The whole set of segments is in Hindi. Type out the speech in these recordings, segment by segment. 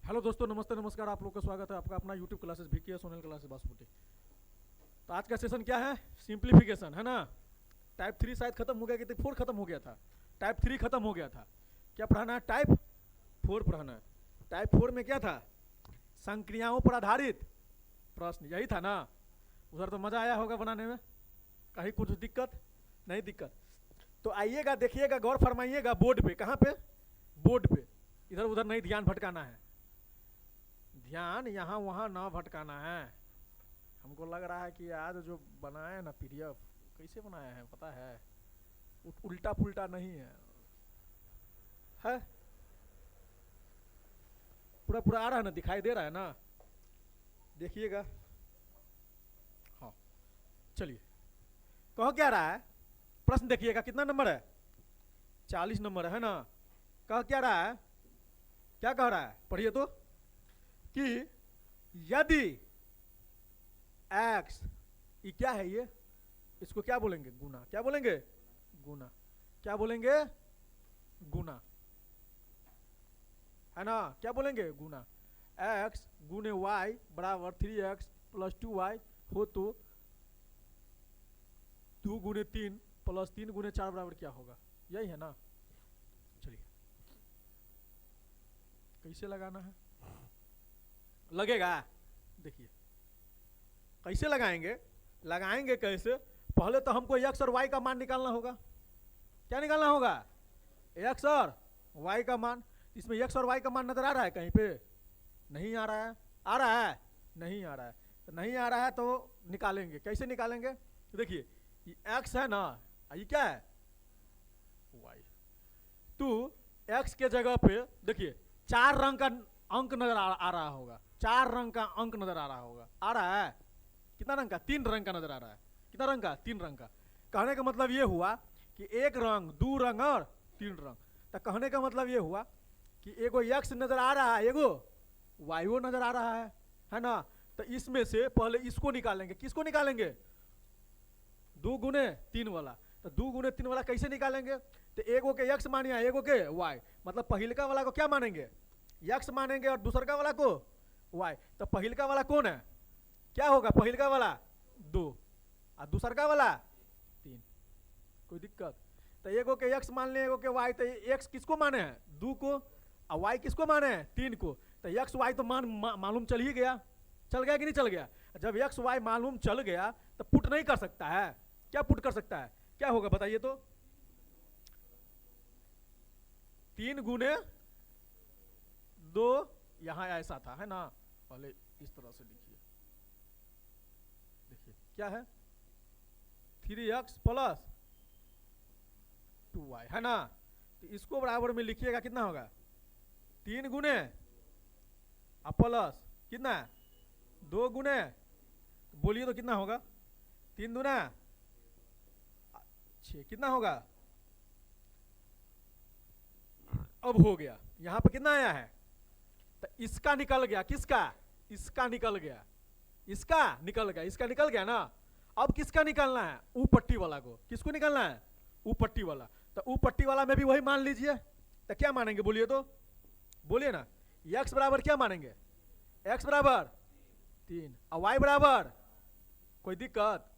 हेलो दोस्तों, नमस्ते नमस्कार। आप लोग का स्वागत है आपका अपना YouTube classes VK Sonal classes Basputi. तो आज का सेशन क्या है? सिंप्लीफिकेशन है ना। टाइप 3 शायद खत्म हो गया कि 4 खत्म हो गया था। टाइप 3 खत्म हो गया था। क्या पढ़ाना है? टाइप 4 पढ़ाना है। टाइप 4 में क्या था? संक्रियाओं पर आधारित प्रश्न, यही था ना। उधर तो मजा आया होगा बनाने में। कहीं कुछ दिक्कत नहीं? दिक्कत तो आइएगा, देखिएगा, गौर फरमाइएगा बोर्ड पे। कहाँ पे? बोर्ड पे। इधर उधर नहीं ध्यान भटकाना है। ध्यान यहाँ वहाँ ना भटकाना है। हमको लग रहा है कि आज जो बनाया ना पीडीएफ, कैसे बनाया है पता है? उल्टा पुल्टा नहीं है? पूरा पूरा आ रहा है ना, दिखाई दे रहा है ना? देखिएगा। हाँ, चलिए। कहो क्या रहा है? प्रश्न देखिएगा, कितना नंबर है? 40 नंबर है ना। कह क्या रहा है? क्या कह रहा है? पढ़िए तो। कि यदि x, ये क्या है? ये इसको क्या बोलेंगे? गुना। क्या बोलेंगे? गुना। क्या बोलेंगे? गुना, है ना? क्या बोलेंगे? गुना। x गुने y बराबर 3x प्लस 2y हो तो 2 गुने 3 प्लस 3 गुने 4 बराबर क्या होगा? यही है ना। चलिए, कैसे लगाना है? लगेगा, देखिए कैसे लगाएंगे। लगाएंगे कैसे? पहले तो हमको x और y का मान निकालना होगा। क्या निकालना होगा? x और y का मान। इसमें x और y का मान नजर आ रहा है कहीं पे? नहीं आ रहा है। आ रहा है? नहीं आ रहा है। तो नहीं आ रहा है तो निकालेंगे। कैसे निकालेंगे? देखिए, ये x है ना, ये क्या है? y। तो x के जगह पे देखिए 4 रंग का अंक नजर आ रहा होगा। 4 रंग का अंक नजर आ रहा होगा। आ रहा है? कितना रंग का? 3 रंग का नजर आ रहा है। कितना रंग का? 3 रंग का। कहने का मतलब ये हुआ कि 1 रंग, 2 रंग और 3 रंग। तो कहने का मतलब ये हुआ कि एगो x नजर आ रहा है, एगो y नजर आ रहा है ना। तो इसमें से पहले इसको निकालेंगे। किसको निकालेंगे? 2 गुने 3 वाला। तो 2 गुने 3 वाला कैसे निकालेंगे? तो एगो के x मानिए, एगो के y। मतलब पहिलका वाला को क्या मानेंगे? x मानेंगे और दूसरका वाला को y। तो पहिलका वाला कौन है? क्या होगा? पहिलका वाला 2 और दूसरका वाला 3। कोई दिक्कत? तो एगो के x मान ले, एगो के y। तो x किसको माने हैं? 2 को। और y किसको माने हैं? 3 को। तो x y तो मालूम चल ही गया। चल गया कि नहीं चल गया? जब x y मालूम चल गया तो पुट नहीं कर सकता है। क्या पुट कर सकता है? क्या होगा बताइए तो? 3 गुने 2, यहां ऐसा था है ना। पहले इस तरह से लिखिए। देखिए क्या है? 3x प्लस 2y है ना। तो इसको बराबर में लिखिएगा। कितना होगा? 3 गुने प्लस कितना? 2 गुने, बोलिए तो कितना होगा? 3 दूना 6। कितना होगा? अब हो गया। यहां पे कितना आया है? तो इसका निकल गया। किसका? इसका निकल गया। इसका निकल गया। इसका निकल गया ना। अब किसका निकालना है? ऊ पट्टी वाला को। किसको निकालना है? ऊ पट्टी वाला। तो ऊ पट्टी वाला में भी वही मान लीजिए। तो क्या मानेंगे? बोलिए तो, बोलिए ना। x बराबर क्या मानेंगे? x बराबर 3 और y बराबर, कोई दिक्कत?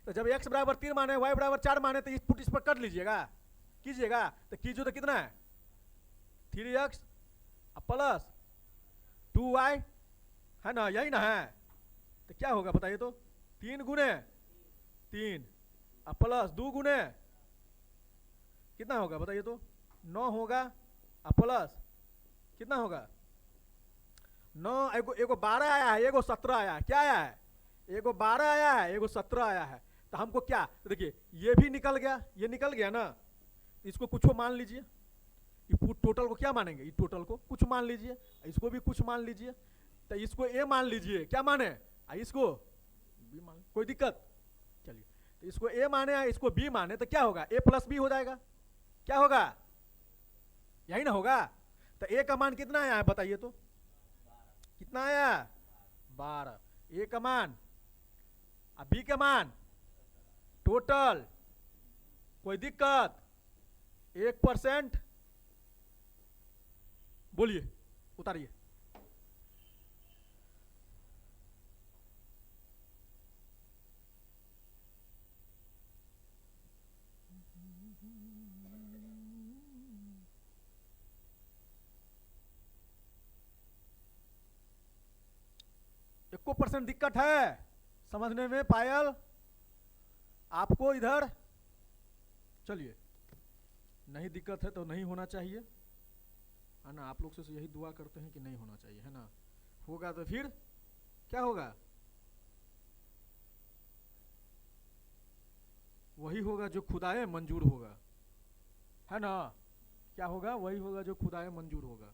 तो जब x बराबर 3 माने, y बराबर 4 माने, तो इस पुट इस पर कर लीजिएगा, कीजिएगा। तो कीजिए तो कितना है? 3x प्लस 2y है ना। यही ना है। तो क्या होगा बताइए तो? 3 गुने 3 प्लस 2 गुने कितना होगा बताइए तो? 9 होगा। प्लस कितना होगा? 9। एगो 12 आया है, एगो 17 आया है। क्या आया है? एगो 12 आया है, एगो 17 आया है। तो हमको क्या? तो देखिए ये भी निकल गया, ये निकल गया ना। इसको कुछ मान लीजिए। टोटल को क्या मानेंगे? इस टोटल को कुछ मान लीजिए, इसको भी कुछ मान लीजिए। तो इसको ए मान लीजिए। क्या माने? इसको बी मान। कोई दिक्कत? चलिए, तो इसको ए माने, इसको बी माने, तो क्या होगा? ए प्लस बी हो जाएगा। क्या होगा? यही ना होगा। तो ए का मान कितना आया है बताइए तो? कितना आया? 12। ए का मान और बी का मान टोटल। कोई दिक्कत? 1%। बोलिए, उतारिए। 1% दिक्कत है समझने में पायल आपको इधर? चलिए, नहीं दिक्कत है तो नहीं होना चाहिए, है ना। आप लोग से यही दुआ करते हैं कि नहीं होना चाहिए, है ना। होगा तो फिर क्या होगा? वही होगा जो खुदाए मंजूर होगा, है ना। क्या होगा? वही होगा जो खुदाए मंजूर होगा।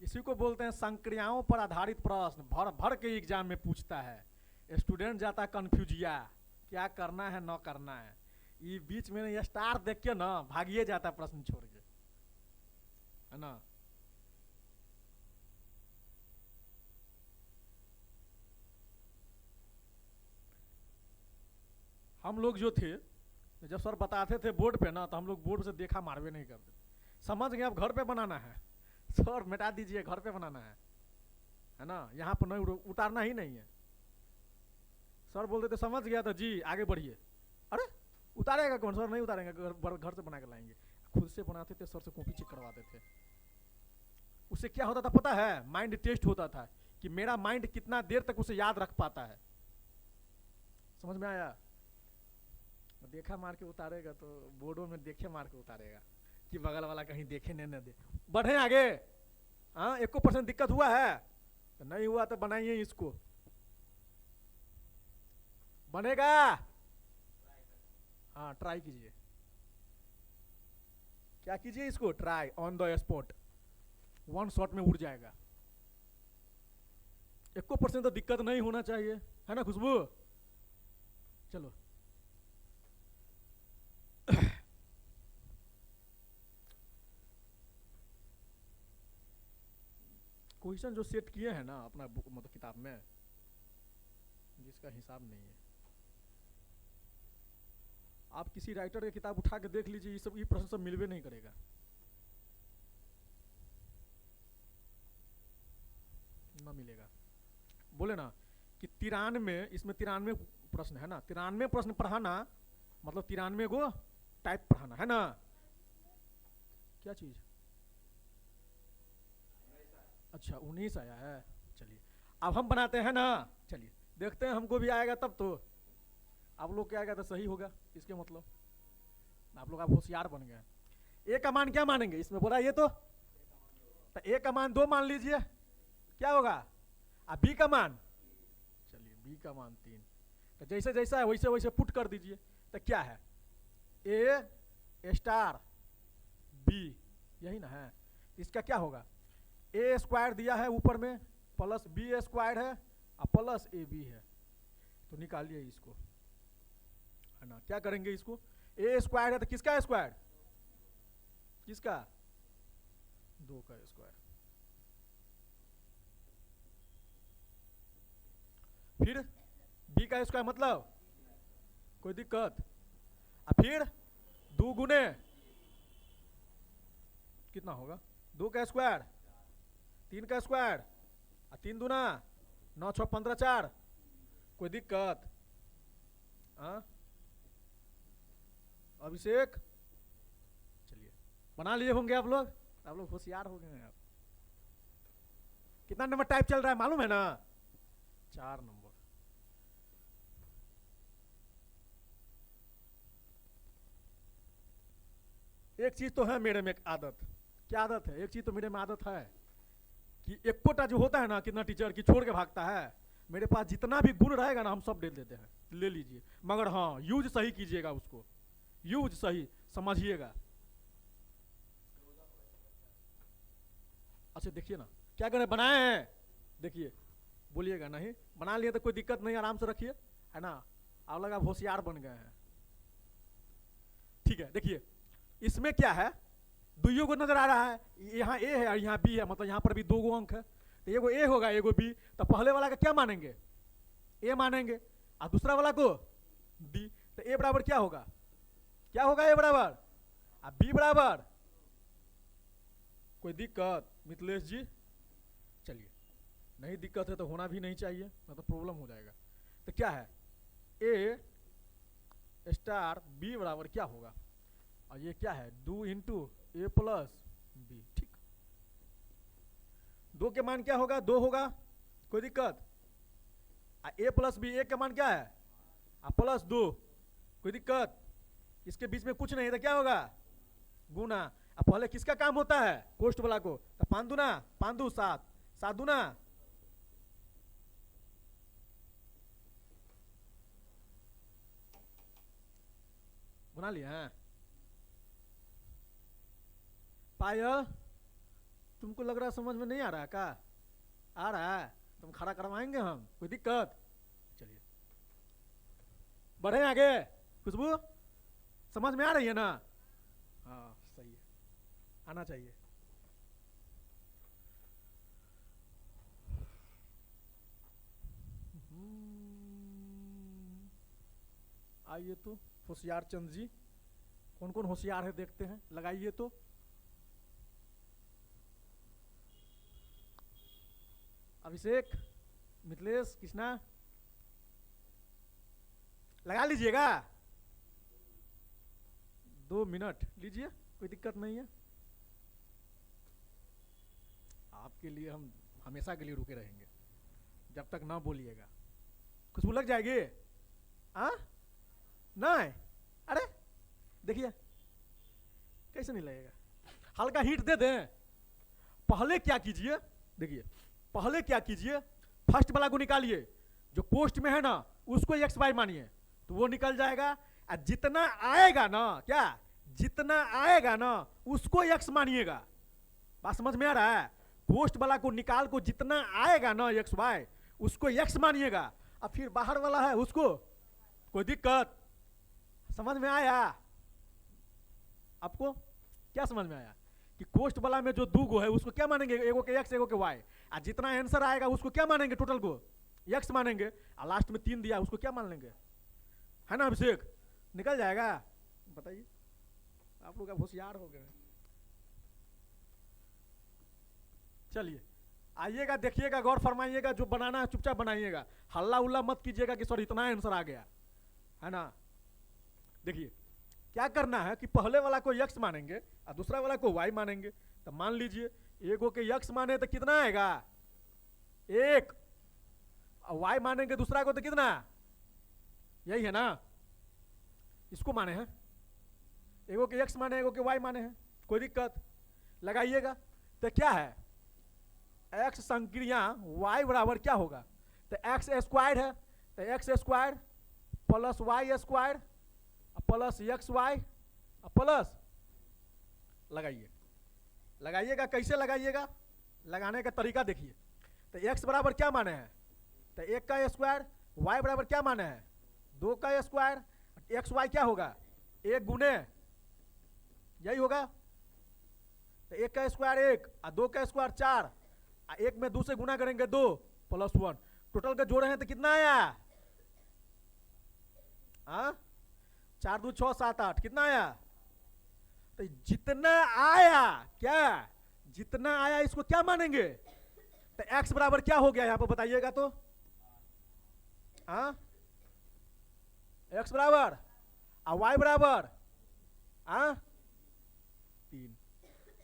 इसी को बोलते हैं संक्रियाओं पर आधारित प्रश्न, भर भर के एग्जाम में पूछता है। स्टूडेंट जाता है कंफ्यूजिया, क्या करना है न करना है। ये बीच में ये स्टार देख के ना भागिए जाता है प्रश्न छोड़ के, है ना। हम लोग जो थे जब सर बताते थे बोर्ड पे ना, तो हम लोग बोर्ड से देखा मारवे नहीं करते। समझ गए अब घर पे बनाना है, सर मिटा दीजिए, घर पे बनाना है ना, यहाँ पर नहीं उतारना ही नहीं है। सर बोलते थे समझ गया था जी, आगे बढ़िए। अरे उतारेगा कौन? सर नहीं उतारेंगे, घर से बना के लाएंगे। खुद से बनाते थे, सर से कॉपी चेक करवाते थे। उससे क्या होता था पता है? माइंड टेस्ट होता था कि मेरा माइंड कितना देर तक उसे याद रख पाता है। समझ में आया? देखा मार के उतारेगा तो बोर्डों में देखे मार के उतारेगा कि बगल वाला कहीं देखे नहीं दे। बढ़े आगे। हाँ, 1% दिक्कत हुआ है तो नहीं हुआ तो बनाइए इसको, बनेगा। हाँ, ट्राई कीजिए। क्या कीजिए? इसको try on the spot, 1 shot में उड़ जाएगा। 1% तो दिक्कत नहीं होना चाहिए, है ना खुशबू? चलो क्वेश्चन जो सेट किए हैं ना अपना बुक मतलब किताब में, जिसका हिसाब नहीं है, आप किसी राइटर की किताब उठा के देख लीजिए, ये प्रश्न सब मिलवे नहीं करेगा। ना मिलेगा। बोले ना कि 93, इसमें 93 प्रश्न है ना, 93 प्रश्न पढ़ाना मतलब 93 को टाइप पढ़ाना, है ना। क्या चीज? अच्छा, 19 आया है। चलिए अब हम बनाते हैं ना, चलिए देखते हैं, हमको भी आएगा तब तो। आप लोग क्या आएगा तो सही होगा, इसके मतलब आप लोग आप होशियार बन गए। ए का मान क्या मानेंगे इसमें? बोला ये तो ए का मान 2 मान लीजिए, क्या होगा? अब बी का मान, चलिए बी का मान 3, तो जैसे जैसा है वैसे वैसे पुट कर दीजिए। तो क्या है? ए स्टार बी, यही ना है। इसका क्या होगा? ए स्क्वायर दिया है ऊपर में, प्लस बी स्क्वायर है और प्लस ए बी है, तो निकालिए इसको, है ना। क्या करेंगे इसको? ए स्क्वायर है तो किसका स्क्वायर? किसका? 2 का स्क्वायर। फिर बी का स्क्वायर मतलब कोई दिक्कत? और फिर 2 गुने कितना होगा? 2 का स्क्वायर, 3 का स्क्वायर, और 3 दूना 9 6 15 4। कोई दिक्कत? अभिषेक, चलिए बना लिए होंगे आप लोग होशियार हो गए हैं। आप कितना नंबर टाइप चल रहा है मालूम है ना? 4 नंबर। एक चीज तो है मेरे में, एक आदत। क्या आदत है? एक चीज तो मेरे में आदत है कि एक कोटा जो होता है ना, कितना टीचर की छोड़ के भागता है। मेरे पास जितना भी गुण रहेगा ना, हम सब दे देते हैं, ले लीजिए, मगर हाँ यूज सही कीजिएगा उसको, यूज सही समझिएगा। अच्छा देखिए ना, क्या करें? बनाए हैं, देखिए, बोलिएगा नहीं। बना लिए तो कोई दिक्कत नहीं, आराम से रखिए, है ना। आप लोग आप होशियार बन गए हैं। ठीक है, देखिए इसमें क्या है, दुइयों को नजर आ रहा है, यहाँ ए है और यहाँ बी है, मतलब यहाँ पर भी 2 गो अंक है, तो एगो ए होगा एगो बी। तो पहले वाला का क्या मानेंगे? ए मानेंगे, और दूसरा वाला को बी। तो ए बराबर क्या होगा? क्या होगा? ए बराबर और बी बराबर। कोई दिक्कत मिथिलेश जी? चलिए नहीं दिक्कत है तो होना भी नहीं चाहिए, ना तो प्रॉब्लम हो जाएगा। तो क्या है, ए स्टार बी बराबर क्या होगा, और ये क्या है, 2 इंटू ए प्लस बी। ठीक, 2 के मान क्या होगा, 2 होगा, कोई दिक्कत। ए प्लस बी, ए के मान क्या है, प्लस 2, कोई दिक्कत। इसके बीच में कुछ नहीं है तो क्या होगा, गुना। अब पहले किसका काम होता है, कोष्ट वाला को, तो 5 दूना 5 दू 7, 7 दूना, गुना लिया है। पायल, तुमको लग रहा है समझ में नहीं आ रहा है क्या, आ रहा है, तुम खड़ा करवाएंगे हम, कोई दिक्कत। चलिए बढ़े आगे, खुशबू समझ में आ रही है ना, हाँ सही है, आना चाहिए। आइए तो होशियार चंद जी, कौन कौन होशियार है देखते हैं, लगाइए तो। अभिषेक, मिथिलेश, कृष्णा, लगा लीजिएगा, 2 मिनट लीजिए, कोई दिक्कत नहीं है। आपके लिए हम हमेशा के लिए रुके रहेंगे, जब तक ना बोलिएगा। खुशबू लग जाएगी, हाँ नहीं, अरे देखिए कैसे नहीं लगेगा, हल्का हीट दे दें। पहले क्या कीजिए, देखिए पहले क्या कीजिए, फर्स्ट वाला को निकालिए, जो पोस्ट में है ना उसको एक्स वाई मानिए, तो वो निकल जाएगा। और जितना आएगा ना, क्या जितना आएगा ना उसको एक्स मानिएगा। बात समझ में आ रहा है, पोस्ट वाला को निकाल को जितना आएगा ना एक्स वाई उसको एक्स मानिएगा, और फिर बाहर वाला है उसको, कोई दिक्कत। समझ में आया आपको, क्या समझ में आया कि कोष्ट वाला में जो 2 गो है उसको क्या मानेंगे, एगो के एक्स एगो के वाई, और जितना आंसर आएगा उसको क्या मानेंगे, टोटल को एक्स मानेंगे, और लास्ट में 3 दिया उसको क्या मान लेंगे, है ना अभिषेक, निकल जाएगा। बताइए, आप लोग अब होशियार हो गए। चलिए आइएगा, देखिएगा, गौर फरमाइएगा, जो बनाना है चुपचाप बनाइएगा, हल्ला उल्ला मत कीजिएगा कि सर इतना आंसर आ गया, है ना। देखिए क्या करना है कि पहले वाला को x मानेंगे और दूसरा वाला को y मानेंगे। तो मान लीजिए एगो के x माने तो कितना आएगा, 1, और y मानेंगे दूसरा को तो कितना, यही है ना, इसको माने हैं, एगो के x माने एगो के y माने हैं, कोई दिक्कत। लगाइएगा तो क्या है, x संक्रिया y बराबर क्या होगा, तो x स्क्वायर है, तो x square plus y square plus x y plus, लगाइए, लगाइएगा, कैसे लगाइएगा, लगाने का तरीका देखिए। तो x बराबर क्या माने हैं, तो 1 का स्क्वायर, y बराबर क्या माने हैं, 2 का स्क्वायर, एक्स वाई क्या होगा, 1 गुने, यही होगा। तो 1 का स्क्वायर 1 और 2 का स्क्वायर 4, और 1 में 2 से गुना करेंगे 2 प्लस 1, टोटल का जोड़े हैं तो कितना आया, 4 2 6 7 8, कितना आया। तो जितना आया, क्या जितना आया इसको क्या मानेंगे, तो x बराबर क्या हो गया यहां पर बताइएगा तो, x बराबर और y बराबर 3।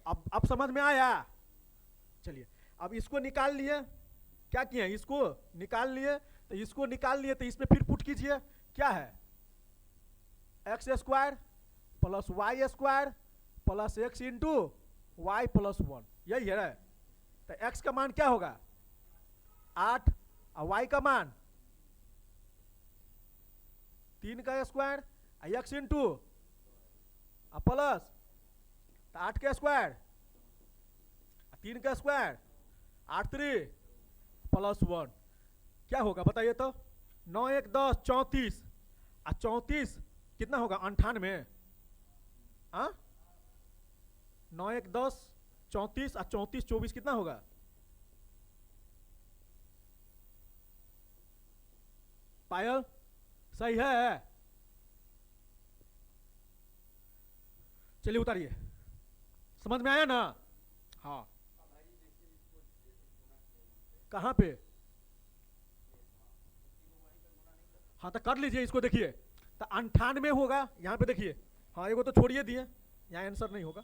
अब समझ में आया। चलिए अब इसको निकाल लिए, क्या किए, इसको निकाल लिए, तो इसको निकाल लिए तो इसमें फिर पुट कीजिए, क्या है, x square plus y square plus x into y plus 1, यही है। तो एक्स का मान क्या होगा 8, और वाई का मान 3 का स्क्वायर, एक्स इंटू प्लस 8 का स्क्वायर 3 का स्क्वायर 8 3 प्लस 1, क्या होगा बताइए तो, 9 1 10 34, और 34 कितना होगा 98, 9 1 10 34 और 34 24 कितना होगा, पायल सही है। चलिए उतारिए, समझ में आया ना, हाँ कहां पे? हाँ तो कर लीजिए इसको, देखिए तो 98 होगा यहाँ पे, देखिए हाँ एगो तो छोड़िए दिए, यहाँ आंसर नहीं होगा,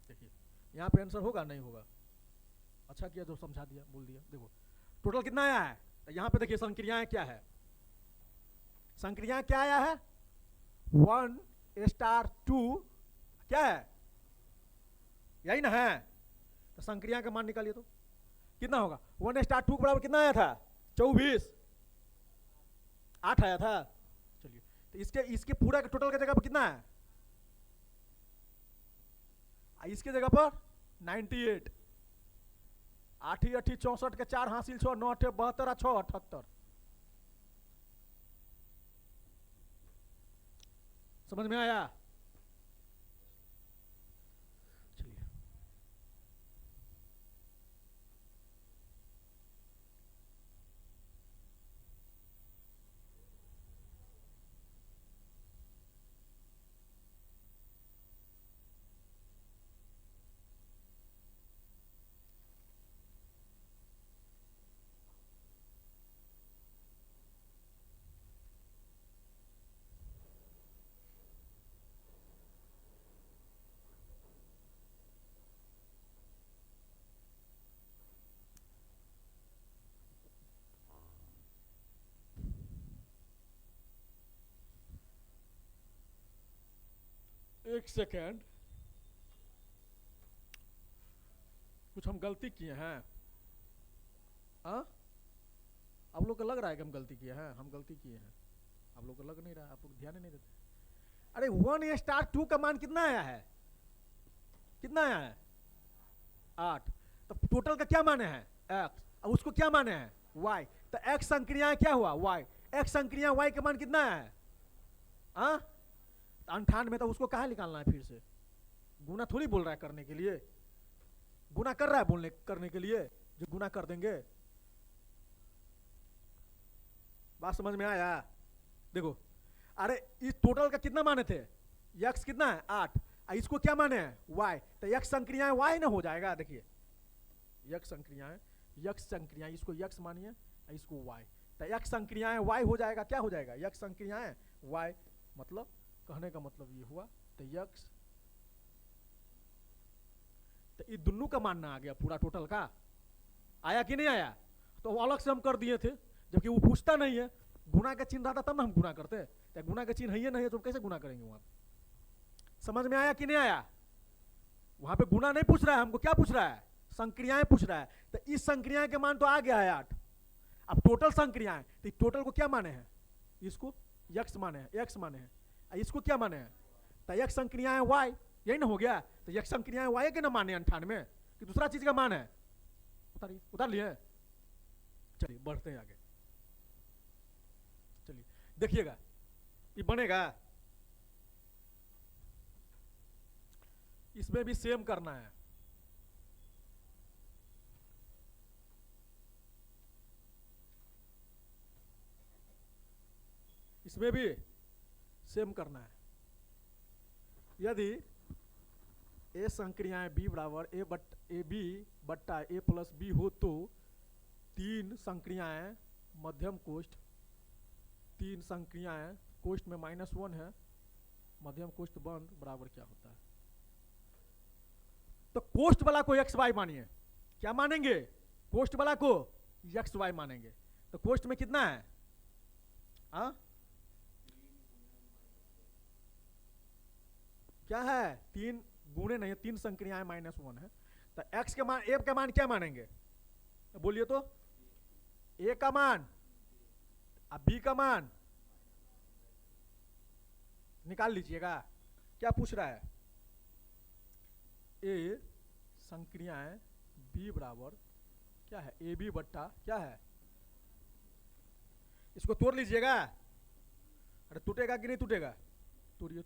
देखिए यहाँ पे आंसर होगा नहीं होगा। अच्छा किया जो समझा दिया, बोल दिया। देखो टोटल कितना आया है, तो यहाँ पे देखिए संक्रियाएं क्या है, संक्रियाएं क्या आया है, 1 स्टार 2 क्या है, यही ना है, तो संक्रिया का मान निकालिए तो कितना होगा। 1 स्टार 2 के बराबर कितना आया था, 24, 8 आया था। चलिए तो इसके इसके पूरा के टोटल के जगह पर कितना है, इसके जगह पर 98, 8 ही 8 64 के 4 हासिल 6 9 8 72 6 78। समझ में आया? चलिए एक सेकेंड, कुछ हम गलती किए हैं। हाँ आप लोग को लग रहा है कि हम गलती किए हैं, हम गलती किए हैं, आप लोग को लग नहीं रहा, आप लोग ध्यान नहीं देते। अरे 1 स्टार 2 का मान कितना आया है, कितना आया है, 8। तो टोटल का क्या माने है, x, अब उसको क्या माने है, y, तो x संक्रिया क्या हुआ, y, x संक्रिया y का मान कितना है, हाँ 98। तो उसको कहाँ निकालना है, फिर से गुना थोड़ी बोल रहा है करने के लिए, गुना कर रहा है बोलने करने के लिए, जो गुना कर देंगे। बात समझ में आया? देखो अरे इस टोटल का कितना माने थे, x कितना है 8, इसको क्या माने हैं y, तो x संक्रियाएं y ना हो जाएगा। देखिए x संक्रियाएं इसको x मानिए, इसको y, तो x संक्रियाएं y हो जाएगा, क्या हो जाएगा, x संक्रियाएं y, मतलब कहने का मतलब ये हुआ, तो x, तो ये दोनों का मानना आ गया, पूरा टोटल का आया कि नहीं आया। तो अलग से हम कर दिए थे, जबकि वो पूछता नहीं है, गुना का चिन्ह रहता तब ना हम गुना करते, तो गुना का चिन्ह है नहीं है तो कैसे गुना करेंगे वहां। समझ में आया कि नहीं आया? वहां पे गुना नहीं पूछ रहा है, हमको क्या पूछ रहा है, संक्रियाएं पूछ रहा है। तो इस संक्रियाएं के मान तो आ गया है 8, अब टोटल संक्रियाएं, तो टोटल को क्या माने हैं, इसको x माने हैं, x माने हैं, इसको क्या माने हैं, तो x संक्रियाएं y, यही ना हो गया। तो x संक्रियाएं y के ना माने 98 कि दूसरा चीज का मान है, उतारिए, उतार लिए। चलिए बढ़ते हैं आगे, चलिए देखिएगा ये बनेगा, इसमें भी सेम करना है, इसमें भी सेम करना है। यदि ए संक्रियाएं b बराबर ए बी बट्टा ए प्लस बी हो तो 3 संक्रियाएं मध्यम कोष्ठ, 3 संक्रियाएं कोष्ठ में -1 है, मध्यम कोष्ठ बंद बराबर क्या होता है। तो कोष्ठ वाला को एक्स वाई मानिए, क्या मानेंगे, कोष्ठ वाला को एक्स वाई मानेंगे। तो कोष्ठ में कितना है, हाँ क्या है, 3 गुणे नहीं, 3 संक्रियाएं -1 है। तो x के मान, ए का मान क्या मानेंगे, बोलिए तो, ए का मान, अब बी का मान निकाल लीजिएगा। क्या पूछ रहा है, ए संक्रियाएं बी बराबर क्या है, ए बी बट्टा क्या है, इसको तोड़ लीजिएगा। अरे टूटेगा कि नहीं टूटेगा, तोड़िए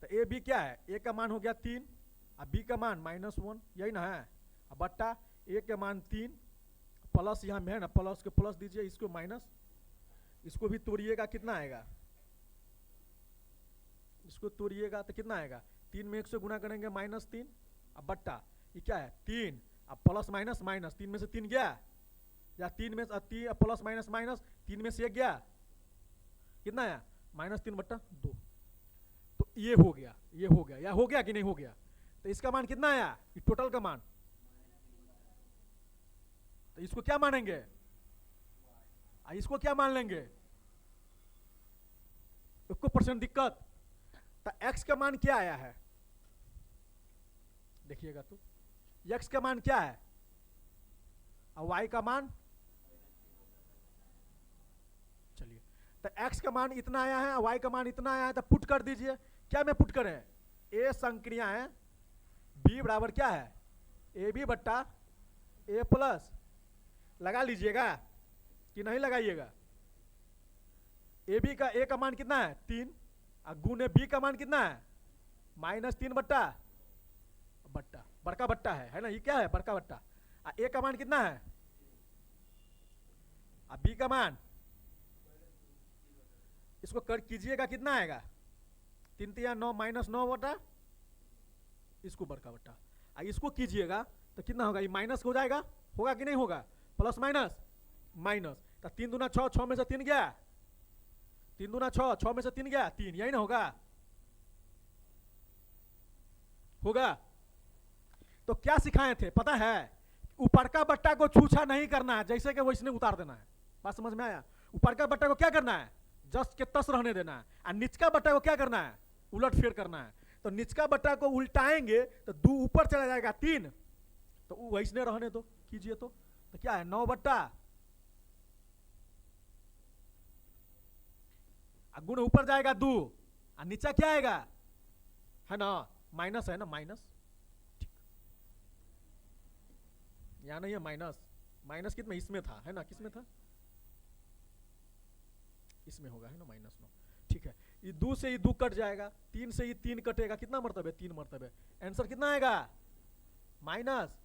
तो ए बी क्या है, ए का मान हो गया 3, अब बी का मान -1, यही ना है, अब बट्टा ए के मान 3 प्लस यहाँ में है ना, प्लस के प्लस दीजिए, इसको माइनस, इसको भी तोड़िएगा, कितना आएगा, इसको तोड़िएगा तो कितना आएगा, 3 में 1 से गुना करेंगे -3, अब बट्टा ये क्या है 3, अब प्लस माइनस माइनस, 3 में से 3 गया, या 3 में प्लस माइनस माइनस 3 में से 1 गया, कितना आया -3/2। तो ये हो गया, ये हो गया, या हो गया कि नहीं हो गया। तो इसका मान कितना आया, ये टोटल का मान। तो इसको क्या मानेंगे, इसको क्या मान लेंगे, इसको परसेंट दिक्कत। तो x का मान क्या आया है, देखिएगा तो x का मान क्या है और y का मान, चलिए तो x का मान इतना आया है और y का मान इतना आया है, तो पुट कर दीजिए। क्या में पुट करें, a संक्रिया है, b बराबर क्या है ab बट्टा a प्लस, लगा लीजिएगा कि नहीं लगाइएगा। a का मान कितना है 3, और गुने b का मान कितना है -3 बट्टा बड़का बट्टा है ना, ये क्या है बड़का बट्टा। a का मान कितना है, अब b का मान, इसको कर कीजिएगा कितना आएगा 3 3 9 -9 बटा, इसको बड़का बट्टा, इसको कीजिएगा तो कितना होगा, ये माइनस हो जाएगा, होगा कि नहीं होगा, प्लस माइनस माइनस। तो 3 दूना 6, 6 में से 3 गया, 3 दूना 6, 6 में से 3 गया 3, यही ना होगा, होगा। तो क्या सिखाए थे पता है, ऊपर का बट्टा को छूछा नहीं करना है, जैसे कि वैसने उतार देना है। बात समझ में आया, ऊपर का बट्टा को क्या करना है जस्ट के तस रहने देना है, और निचका बट्टा को क्या करना है उलट फेर करना है। तो निचका बट्टा को उल्टाएंगे तो 2 ऊपर चला जाएगा 3, तो वैसने रहने दो, कीजिए तो क्या है 9 बट्टा, गुण ऊपर जाएगा 2 और नीचा क्या आएगा, है ना माइनस, है ना माइनस, यहाँ नहीं है माइनस, माइनस कितना इसमें था, है ना किसमें था, इसमें होगा, है ना -9। ठीक है, ये 2 से ये 2 कट जाएगा, 3 से ये 3 कटेगा, कितना मरतबे 3 मरतबे, आंसर कितना आएगा माइनस।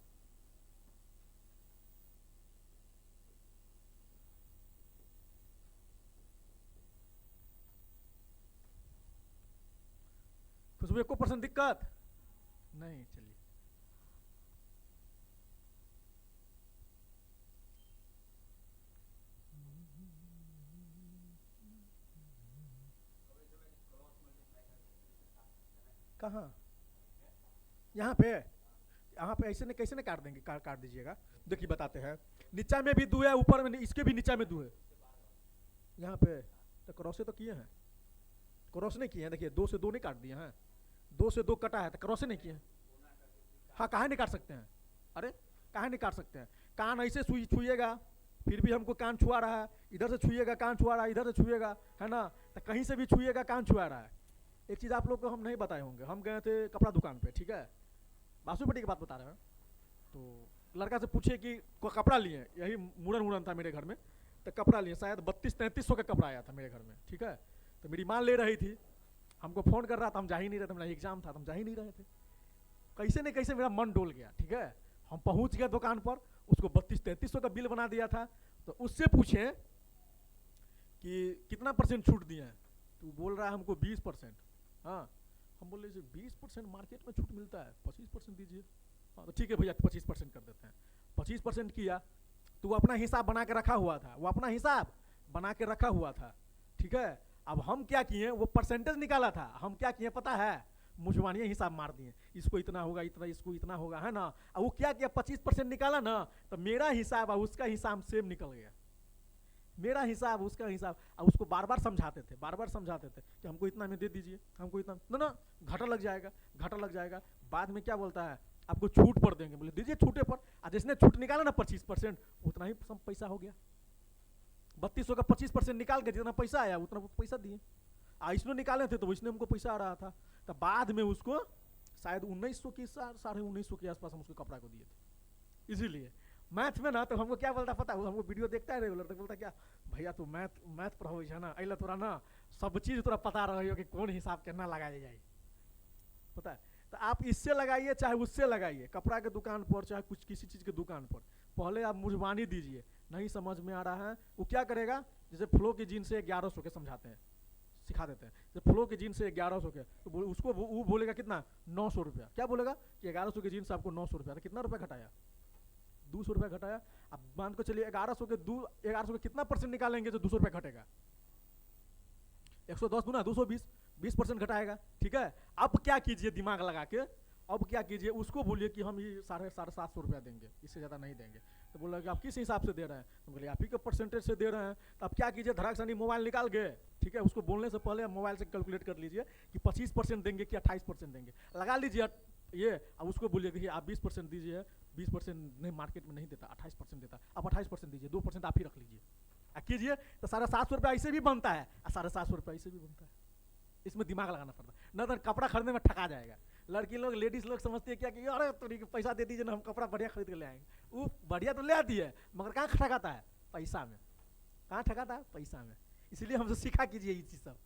खुशबू 1% दिक्कत नहीं, चलिए कहाँ, यहाँ पे ऐसे ने कैसे ने काट देंगे, काट दीजिएगा, देखिए बताते हैं। नीचा में भी 2 है, ऊपर में इसके भी नीचा में 2 है, यहाँ पे तो क्रॉसे तो किए हैं, क्रॉस नहीं किए हैं, देखिए 2 से 2 नहीं काट दिए हैं, 2 से 2 कटा है तो क्रॉसे नहीं किए हैं। हाँ काहे नहीं काट सकते हैं, अरे काहे नहीं काट सकते हैं, कान ऐसे छुइएगा फिर भी हमको कान छुआ रहा है, इधर से छुइएगा कान छुआ रहा है, इधर से छुइएगा, है ना, तो कहीं से भी छुइएगा कान छुआ रहा है। एक चीज़ आप लोग को हम नहीं बताए होंगे, हम गए थे कपड़ा दुकान पे, ठीक है, बासुपट्टी की बात बता रहे हैं, तो लड़का से पूछे कि कपड़ा लिए, यही मुड़न था मेरे घर में, तो कपड़ा लिए शायद 3200-3300 का कपड़ा आया था मेरे घर में, ठीक है। तो मेरी माँ ले रही थी, हमको फ़ोन कर रहा था, हम जा ही नहीं रहे थे, मेरा एग्जाम था, हम जा ही नहीं रहे थे। कैसे न कैसे मेरा मन डोल गया, ठीक है, हम पहुंच गए दुकान पर, उसको 3200-3300 का बिल बना दिया था। तो उससे पूछे कि कितना % छूट दिए हैं, तो बोल रहा है हमको 20%। हाँ, हम बोले 20% मार्केट में छूट मिलता है, 25% दीजिए। हाँ तो ठीक है भैया 25% कर देते हैं। 25% किया तो वो अपना हिसाब बना के रखा हुआ था, वो अपना हिसाब बना के रखा हुआ था, ठीक है। अब हम क्या किए, वो परसेंटेज निकाला था, हम क्या किए पता है, मुझवानिया हिसाब मार दिए, इसको इतना होगा, इतना, इसको इतना होगा, है ना। अब वो क्या किया 25% निकाला ना, तो मेरा हिसाब और उसका हिसाब सेम निकल गया, मेरा हिसाब उसका हिसाब। और उसको बार बार समझाते थे, बार बार समझाते थे कि हमको इतना में दे दीजिए, हमको इतना, ना घाटा लग जाएगा, घाटा लग जाएगा। बाद में क्या बोलता है, आपको छूट पर देंगे, बोले दीजिए छूटे पर। और जिसने छूट निकाला ना 25%, उतना ही पैसा हो गया। 3200 का 25% निकाल के जितना पैसा आया उतना पैसा दिए। इसने निकाले थे तो इसने हमको पैसा आ रहा था। तो बाद में उसको शायद 1900 की 1950 के आसपास हम उसको कपड़ा को दिए थे। इसीलिए मैथ में ना तो हमको क्या बोलता पता, हमको वीडियो देखता है रेगुलर, तो बोलता क्या भैया तू मैथ पढ़ाओ है ना, अला तोरा ना सब चीज़ तोरा पता रही हो कि कौन हिसाब केना लगाया जाए, पता है। तो आप इससे लगाइए चाहे उससे लगाइए, कपड़ा के दुकान पर चाहे कुछ किसी चीज़ के दुकान पर, पहले आप मुझबानी दीजिए। नहीं समझ में आ रहा है, वो क्या करेगा, जैसे फ्लो की जीन से 1100 के समझाते हैं, सिखा देते हैं, जैसे फ्लो की जीन से 1100 के, तो उसको वो बोलेगा कितना 900 रुपया। क्या बोलेगा कि 1100 की जीन से आपको 900 रुपया, तो कितना रुपया घटाया, 200 रुपया घटाया। अब मान को चलिए 1100 के 1100 के कितना परसेंट निकालेंगे जो 200 रुपया घटेगा? 110 गुना 220, 20% घटाएगा। ठीक है, अब क्या कीजिए दिमाग लगा के, अब क्या कीजिए, उसको बोलिए कि हम ये 750 रुपया देंगे, इससे ज़्यादा नहीं देंगे। तो बोला कि आप किस हिसाब से दे रहे हैं? तो बोले आप ही के परसेंटेज से दे रहे हैं। तो आप क्या कीजिए, धड़ाकसानी मोबाइल निकाल गए, ठीक है, उसको बोलने से पहले मोबाइल से कैलकुलेट कर लीजिए कि 25% देंगे कि 28% देंगे, लगा लीजिए ये। अब उसको बोलिए कि आप 20% दीजिए, 20% नहीं मार्केट में नहीं देता, 28% देता, आप 28% दीजिए, 2% आप ही रख लीजिए, कीजिए। तो 750 रुपया ऐसे भी बनता है और 750 रुपया ऐसे भी बनता है। इसमें दिमाग लगाना पड़ता है, न तो कपड़ा खरीदने में ठगा जाएगा। लड़की लोग, लेडीज लोग समझते हैं क्या कि अरे तो पैसा दे दीजिए ना, हम कपड़ा बढ़िया खरीद के ले आएंगे। वो बढ़िया तो ले आती है, मगर कहाँ ठगाता है? पैसा में। कहाँ ठगाता है? पैसा में। इसलिए हमसे सीखा कीजिए ये चीज़ सब,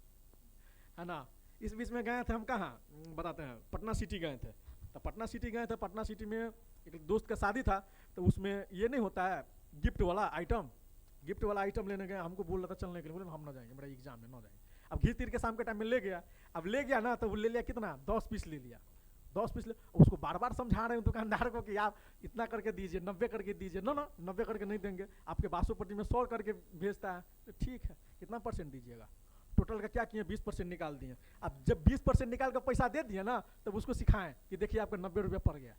है ना। इस बीच में गए थे हम, कहाँ बताते हैं, पटना सिटी गए थे। तो पटना सिटी गए थे, पटना सिटी में एक दोस्त का शादी था, तो उसमें ये नहीं होता है गिफ्ट वाला आइटम, गिफ्ट वाला आइटम लेने गए। हमको बोल रहा था चलने के लिए, बोले हम ना जाएंगे, मेरा एग्जाम है, ना जाएंगे। अब घी तीर के शाम के टाइम में ले गया। अब ले गया ना, तो वो ले लिया कितना, 10 पीस ले लिया, 10 पीस ले। उसको बार बार समझा रहे हैं दुकानदार को कि आप इतना करके दीजिए, 90 करके दीजिए। ना ना 90 करके नहीं देंगे, आपके बासोपट्टी में 100 करके भेजता है। तो ठीक है, कितना परसेंट दीजिएगा? टोटल का क्या किए, 20% निकाल दिए। अब जब 20% निकाल कर पैसा दे दिए ना, तब उसको सिखाएं कि देखिए आपका 90 रुपया पड़ गया।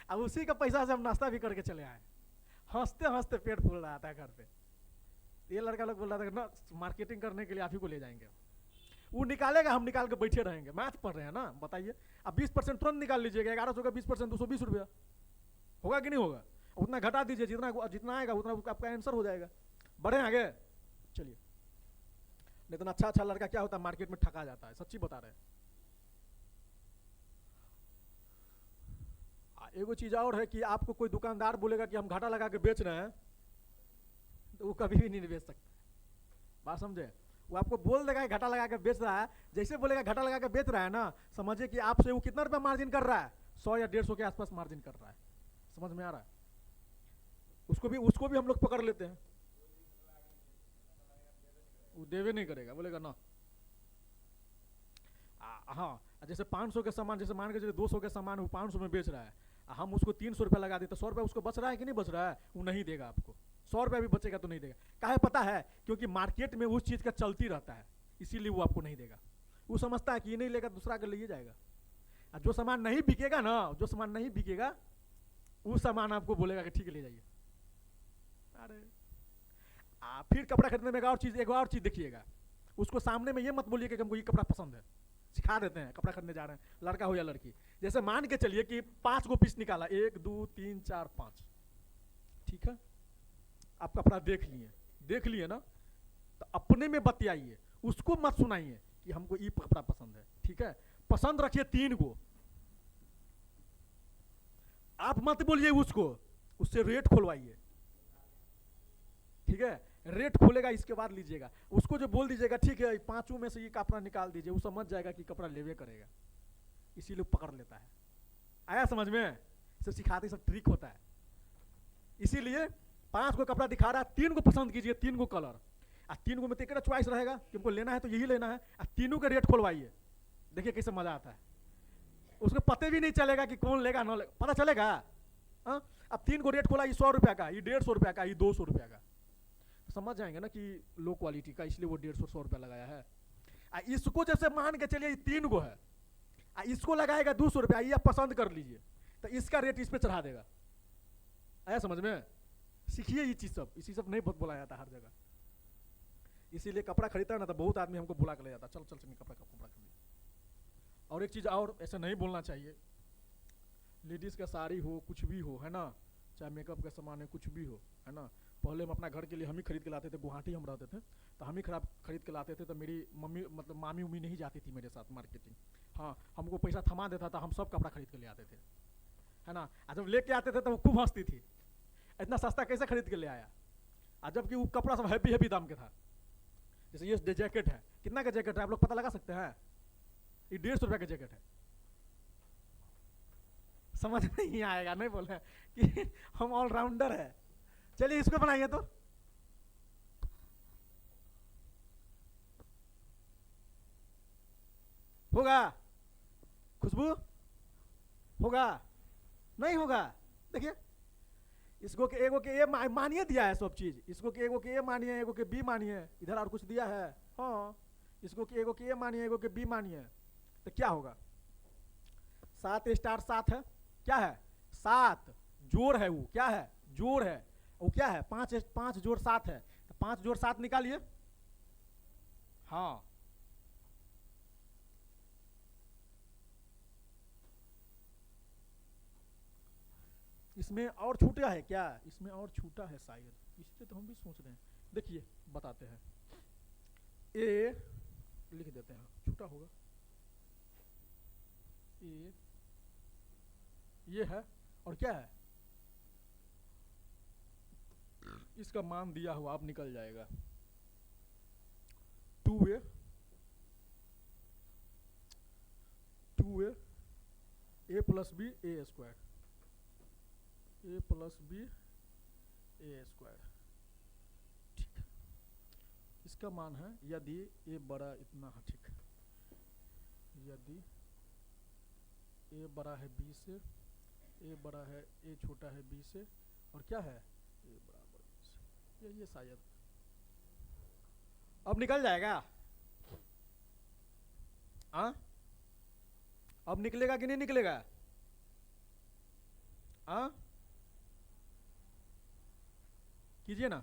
अब उसी का पैसा से हम नाश्ता भी करके चले आए, हंसते हंसते पेट फूल रहा था घर पे। ये लड़का लोग बोल रहा था कि ना मार्केटिंग करने के लिए आप ही को ले जाएंगे। वो निकालेगा, हम निकाल के बैठे रहेंगे, मैथ पढ़ रहे हैं ना, बताइए। अब 20% तुरंत निकाल लीजिएगा, 1100 का 20% 220 रुपया होगा कि नहीं होगा? उतना घटा दीजिए, जितना जितना आएगा उतना आपका आंसर हो जाएगा। बढ़े आगे, चलिए। नहीं तो अच्छा अच्छा लड़का क्या होता है, मार्केट में ठगा जाता है, सच्ची बता रहे हैं। एगो चीज और है कि आपको कोई दुकानदार बोलेगा कि हम घाटा लगा के बेच रहे हैं, तो वो कभी भी नहीं बेच सकता। बात समझे? वो आपको बोल देगा घाटा लगा के बेच रहा है, जैसे बोलेगा घाटा लगा के बेच रहा है ना, समझिए कि आपसे वो कितना रुपया मार्जिन कर रहा है, 100 या 150 के आसपास मार्जिन कर रहा है। समझ में आ रहा है? उसको भी हम लोग पकड़ लेते हैं। वो देवे नहीं करेगा, बोलेगा ना। हाँ, जैसे 500 के सामान, जैसे मान के चलिए 200 के सामान वो 500 में बेच रहा है, हम उसको 300 रुपया लगा देते, 100 रुपया उसको बच रहा है कि नहीं बच रहा है? वो नहीं देगा आपको, 100 रुपया भी बचेगा तो नहीं देगा। काहे पता है? क्योंकि मार्केट में उस चीज का चलती रहता है, इसीलिए वो आपको नहीं देगा। वो समझता है कि ये नहीं लेगा दूसरा के लिए जाएगा। और जो सामान नहीं बिकेगा ना, जो सामान नहीं बिकेगा वो सामान आपको बोलेगा कि ठीक है ले जाइए। अरे फिर कपड़ा खरीदने में एक और चीज देखिएगा, उसको सामने में ये मत बोलिए कि हमको ये कपड़ा पसंद है। सिखा देते हैं, कपड़ा खरीदने जा रहे हैं, लड़का हो या लड़की। जैसे मान के चलिए कि 5 गो पीस निकाला, 1 2 3 4 5, ठीक है। आप कपड़ा देख लिए ना, तो अपने में बतियाइए, उसको मत सुनाइए कि हमको ये कपड़ा पसंद है, ठीक है। पसंद रखिए 3 गो, आप मत बोलिए उसको, उससे रेट खोलवाइए, ठीक है। रेट खोलेगा, इसके बाद लीजिएगा। उसको जो बोल दीजिएगा ठीक है 5 में से ये कपड़ा निकाल दीजिए, वो समझ जाएगा कि कपड़ा लेवे करेगा, इसीलिए पकड़ लेता है। आया समझ में? सब सिखाते सब ट्रिक होता है। इसीलिए 5 को कपड़ा दिखा रहा है, 3 को पसंद कीजिए, 3 को कलर, और 3 को में तेरा चॉइस रहेगा कि हमको लेना है तो यही लेना है, और तीनों के रेट खोलवाइए, देखिए कैसे मजा आता है। उसको पता भी नहीं चलेगा कि कौन लेगा ना लेगा, पता चलेगा। अब 3 को रेट खोला, ये 100 रुपया का, ये 150 रुपया का, ये 200 रुपया का, समझ जाएंगे ना कि लो क्वालिटी का, इसलिए वो 150-100 रुपया लगाया है। इसको जैसे मान के चलिए 3 गो है, इसको लगाएगा 200 रुपया, ये आप पसंद कर लीजिए, तो इसका रेट इस पे चढ़ा देगा। आया समझ में? सीखिए ये चीज सब, इसी सब नहीं बहुत बोला जाता हर जगह। इसीलिए कपड़ा खरीदता है ना, तो बहुत आदमी हमको बुला के ले जाता, चल चल चल कपड़ा खरीद। और एक चीज और, ऐसा नहीं बोलना चाहिए, लेडीज का साड़ी हो, कुछ भी हो, है ना, चाहे मेकअप का सामान है, कुछ भी हो, है ना। पहले हम अपना घर के लिए हम ही खरीद के लाते थे, गुवाहाटी हम रहते थे, तो हम ही खरीद के लाते थे। तो मेरी मम्मी मतलब मामी उम्मी नहीं जाती थी मेरे साथ मार्केटिंग, हाँ, हमको पैसा थमा देता था, हम सब कपड़ा खरीद के ले आते थे, है ना। और जब लेके आते थे तो वो खूब हंसती थी, इतना सस्ता कैसे खरीद के ले आया। और जबकि वो कपड़ा सब हैवी दाम के था। जैसे ये जैकेट है, कितना का जैकेट है आप लोग पता लगा सकते हैं? ये 150 रुपया का जैकेट है। समझ नहीं आएगा, नहीं बोले कि हम ऑलराउंडर है। चलिए इसको बनाइए तो, होगा? खुशबू होगा? नहीं होगा? देखिए इसको के एगो के ए मानिए दिया है सब चीज, इसको के एगो के ए मानिए, एगो के बी मानिए, इधर और कुछ दिया है? हाँ, इसको के एगो के ए मानिए, एगो के बी मानिए, तो क्या होगा? 7 स्टार 7 है, क्या है? 7 जोड़ है, वो क्या है? जोड़ है, वो क्या है? 5 जोड़ 7 है, तो 5 जोड़ 7 निकालिए। हाँ, इसमें और छूटा है क्या? इसमें और छूटा है शायद, इसलिए तो हम भी सोच रहे हैं। देखिए बताते हैं, ए लिख देते हैं, छूटा होगा ए, ये है, और क्या है? इसका मान दिया हुआ अब निकल जाएगा 2a a plus b a square, a plus b a square. ठीक है, इसका मान है यदि a बड़ा इतना है, ठीक, यदि a बड़ा है b से, a बड़ा है, a छोटा है b से, और क्या है? a बराबर b से, ये शायद अब निकल जाएगा। हाँ, अब निकलेगा कि नहीं निकलेगा? हाँ, कीजिए ना,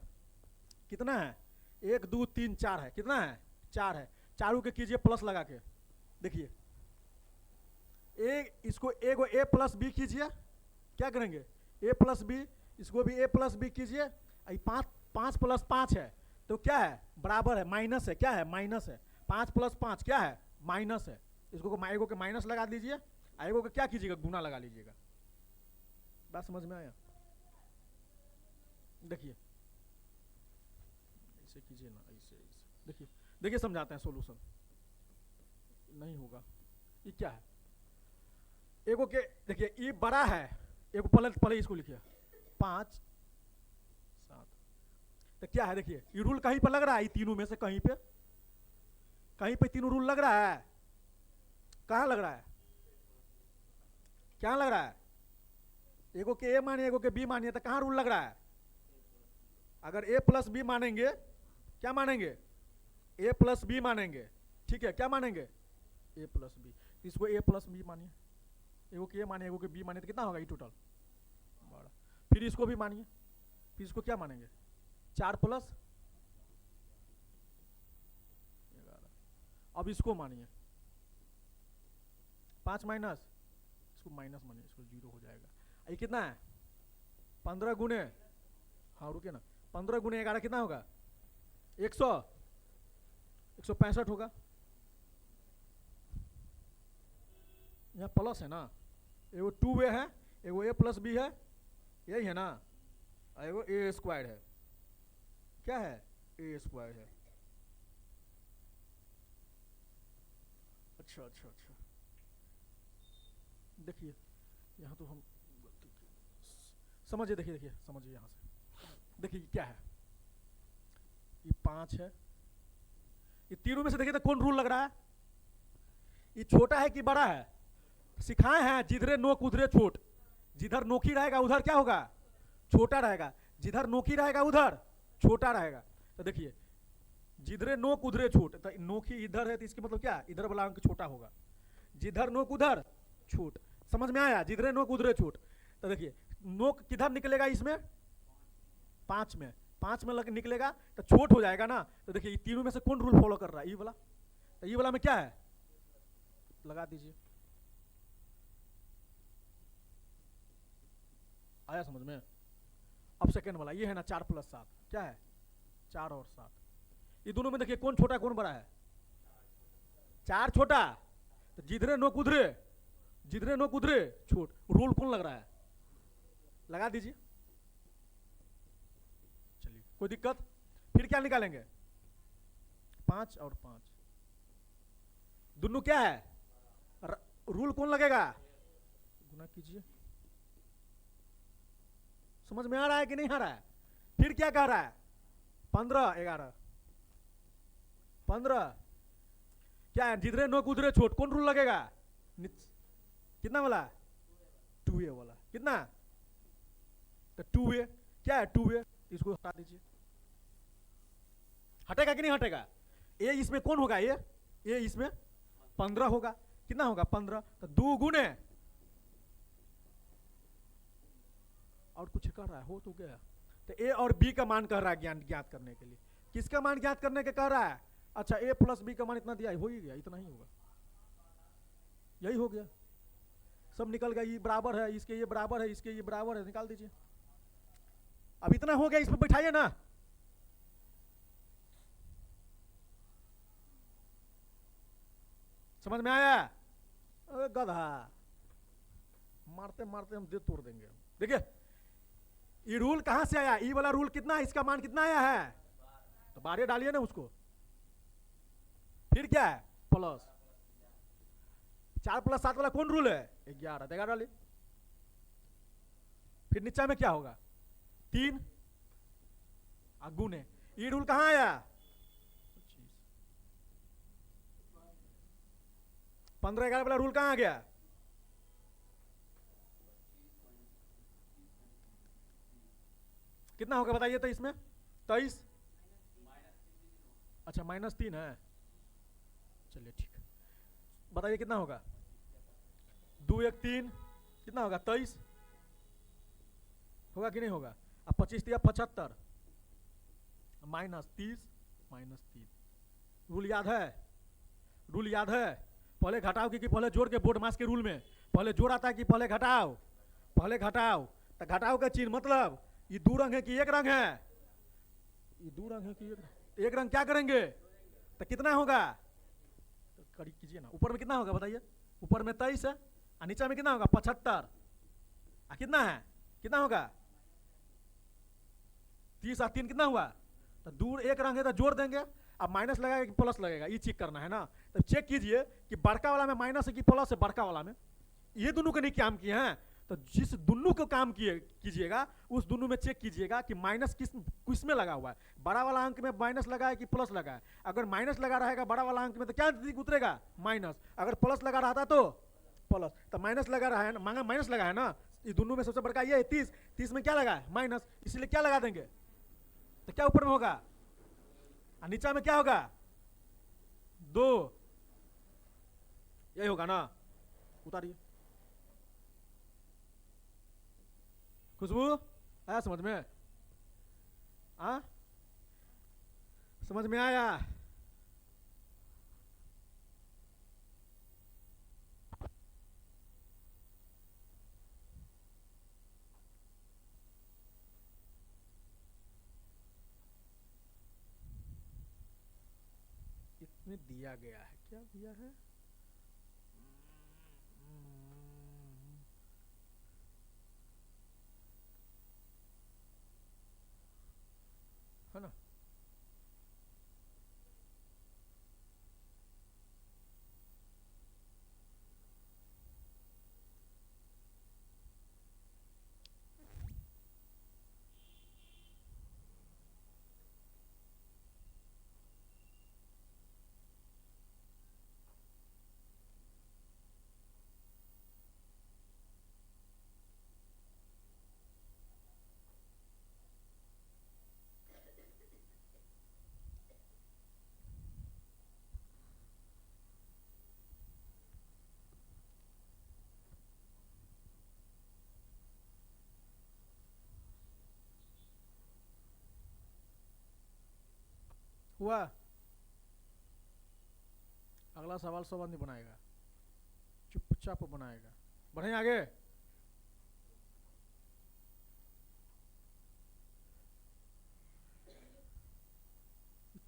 कितना है? 1 2 3 4 है, कितना है? 4 है, चारों के कीजिए प्लस लगा के। देखिए इसको एगो ए प्लस बी कीजिए, क्या करेंगे? ए प्लस बी, इसको भी ए प्लस बी कीजिए। 5 प्लस 5 है, तो क्या है? बराबर है, माइनस है, क्या है? माइनस है। 5 प्लस 5 क्या है? माइनस है। इसको एगो के माइनस लगा दीजिए, एगो का क्या कीजिएगा? गुना लगा लीजिएगा। बात समझ में आया? देखिए ऐसे कीजिए ना, ऐसे देखिए, देखिए समझाते हैं सोल्यूशन। नहीं होगा, ये क्या है? एगो के देखिए, ई बड़ा है, एगो पहले इसको लिखिए 5 7, तो क्या है? देखिए ये रूल कहीं पर लग रहा है, ये तीनों में से कहीं पे तीनों रूल लग रहा है। कहाँ लग रहा है? क्या लग रहा है? एगो के ए मानिए, एगो के बी मानिए, तो कहाँ रूल लग रहा है? अगर ए प्लस बी मानेंगे, क्या मानेंगे? ए प्लस बी मानेंगे, ठीक है, क्या मानेंगे? ए प्लस बी, इसको ए प्लस बी मानिए, एगो के ए मानिए, एगो के बी मानिए, तो कितना होगा ये टोटल? 12। फिर इसको भी मानिए, फिर इसको क्या मानेंगे? 4 प्लस 11। अब इसको मानिए 5 माइनस, इसको माइनस मानिए, इसको 0 हो जाएगा। ये कितना है? 15 गुने, हाँ रुके ना, 15 गुने 11 कितना होगा? 165 होगा। यहाँ प्लस है ना, एगो 2a है, एगो a प्लस बी है, यही है ना, एगो a स्क्वायर है, क्या है? a स्क्वायर है। अच्छा, देखिए यहाँ तो हम समझिए, देखिए समझिए यहाँ से, देखिए क्या है? ये 5 है, ये तीनों में से देखिए तो कौन रूल लग रहा है? ये छोटा है कि बड़ा है? सिखाए हैं, जिधरे नोक उधरे छोट, जिधर नोकी रहेगा उधर क्या होगा? छोटा रहेगा, जिधर नोकी रहेगा उधर छोटा रहेगा। तो देखिए जिधरे नोक उधरे छोट, तो नोकी इधर है, तो इसके मतलब क्या? इधर वाला अंक छोटा होगा, जिधर नोक उधर छोट। समझ में आया? जिधरे नोक उधरे छोट। तो देखिए नोक किधर निकलेगा? इसमें 5 में, 5 में निकलेगा तो छोट हो जाएगा ना। तो देखिए ये तीनों में से कौन रूल फॉलो कर रहा है? ये वाला। तो ये वाला में क्या है? लगा दीजिए, आया समझ में? अब सेकेंड वाला ये है ना, 4 प्लस 7 क्या है? 4 और 7। ये दोनों में देखिए कौन छोटा कौन बड़ा है? 4 छोटा, तो जिधरे नोक उधरे छोट। रूल कौन लग रहा है? लगा दीजिए। चलिए कोई दिक्कत? फिर क्या निकालेंगे? 5 और 5 दोनों क्या है? रूल कौन लगेगा? गुना कीजिए। समझ में आ रहा है कि नहीं आ रहा है? फिर क्या कह रहा है? 15 11 15 क्या है? जिधरे नोक उधरे छोट, कौन रूल लगेगा? कितना वाला? 2a वाला। कितना? तो 2a क्या है 2a, इसको हटा दीजिए। हटेगा कि नहीं हटेगा? ए इसमें कौन होगा? ए इसमें 15 होगा। कितना होगा? 15। तो 2 गुने और कुछ कर रहा है, हो तो गया। तो ए और बी का मान कह रहा है ज्ञात करने के लिए। किसका मान ज्ञात करने के कह रहा है? अच्छा ए प्लस बी का मान इतना दिया, हो ही गया, इतना ही होगा, यही हो गया, सब निकल गया। ये बराबर है इसके, ये बराबर है इसके, ये बराबर है, निकाल दीजिए। अब इतना हो गया, इस पर बैठाइए ना। समझ में आया? अरे गधा, मारते मारते हम दे तोड़ देंगे। देखिए ये रूल कहां से आया? ई वाला रूल कितना है, इसका मान कितना आया है? तो 12 डालिए ना उसको। फिर क्या है? प्लस 4 + 7 वाला कौन रूल है? 11। 11 डालिए। फिर नीचे में क्या होगा? 3 गुने। ये रूल कहां आया? 15 11 वाला रूल कहां आ गया? कितना होगा बताइए तो इसमें? 23। अच्छा -3 है, चलिए ठीक है। बताइए कितना होगा? 2 1 3 कितना होगा? 23 होगा कि नहीं होगा? अब 25 दिया 75 -30 -3। रूल याद है? रूल याद है? पहले घटाओ कि पहले जोड़ के? बोर्ड मास के रूल में पहले जोड़ आता है कि पहले घटाओ? पहले घटाओ। तो घटाओ का चिन्ह मतलब ये 2 रंग है कि 1 रंग है? ये 2 रंग है कि 1 रंग। क्या करेंगे? तो कितना होगा? तो कड़ी कीजिए ना। ऊपर में कितना होगा बताइए? ऊपर में 23 है और नीचे में कितना होगा? 75। कितना है? कितना होगा? 30 और 3 कितना हुआ? तो 2 1 रंग है तो जोड़ देंगे। अब माइनस लगेगा कि प्लस लगेगा, ये चेक करना है ना। तो चेक कीजिए कि बड़का वाला में माइनस है कि प्लस है। बड़का वाला में ये दोनों को नहीं काम किए हैं, तो जिस दोनों को काम कीजिएगा उस दोनों में चेक कीजिएगा कि माइनस किस में लगा हुआ है। बड़ा वाला अंक में माइनस लगा है कि प्लस लगा है। अगर माइनस लगा रहेगा बड़ा वाला अंक में तो क्या उतरेगा? माइनस। अगर प्लस लगा रहा था तो प्लस। तो माइनस लगा रहा है ना, माइनस लगा है ना। इस दोनों में सबसे बड़का ये है 30। 30 में क्या लगा है? माइनस। इसलिए क्या लगा देंगे? तो क्या ऊपर में होगा? और नीचा में क्या होगा? 2। यही होगा ना। उतारिए। खुशबू आया समझ में? समझ में आया? इसमें दिया गया है, क्या दिया है? है ना? हुआ? अगला सवाल सब आदमी बनाएगा, चुपचाप बनाएगा। बढ़े आगे।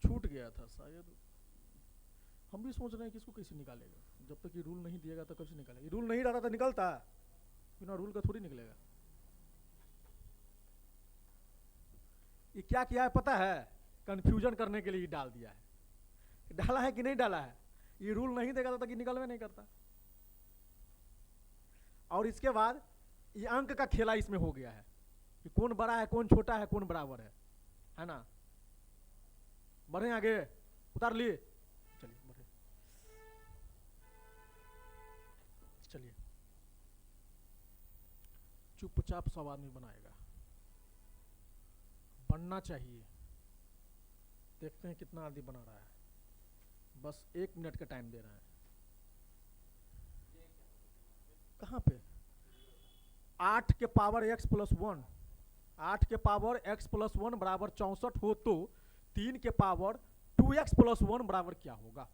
छूट गया था शायद। हम भी सोच रहे हैं कि इसको कैसे निकालेगा। जब तक ये रूल नहीं दिएगा तो कैसे निकालेगा? ये रूल नहीं रहता तो निकलता, बिना रूल का थोड़ी निकलेगा। ये क्या किया है पता है? कंफ्यूजन करने के लिए डाल दिया है। डाला है कि नहीं डाला है? ये रूल नहीं देगा तब तक ये निकलवे नहीं करता। और इसके बाद ये अंक का खेला इसमें हो गया है कि कौन बड़ा है, कौन छोटा है, कौन बराबर है ना। बढ़े आगे। उतार लिए? चलिए बढ़े। चलिए चुपचाप सब आदमी बनाएगा। पढ़ना चाहिए। देखते हैं कितना आदमी बना रहा है, बस 1 मिनट का टाइम दे रहे हैं। कहाँ पे 8 के पावर x प्लस 1, 8 के पावर x प्लस 1 बराबर 64 हो तो 3 के पावर 2x प्लस 1 बराबर क्या होगा?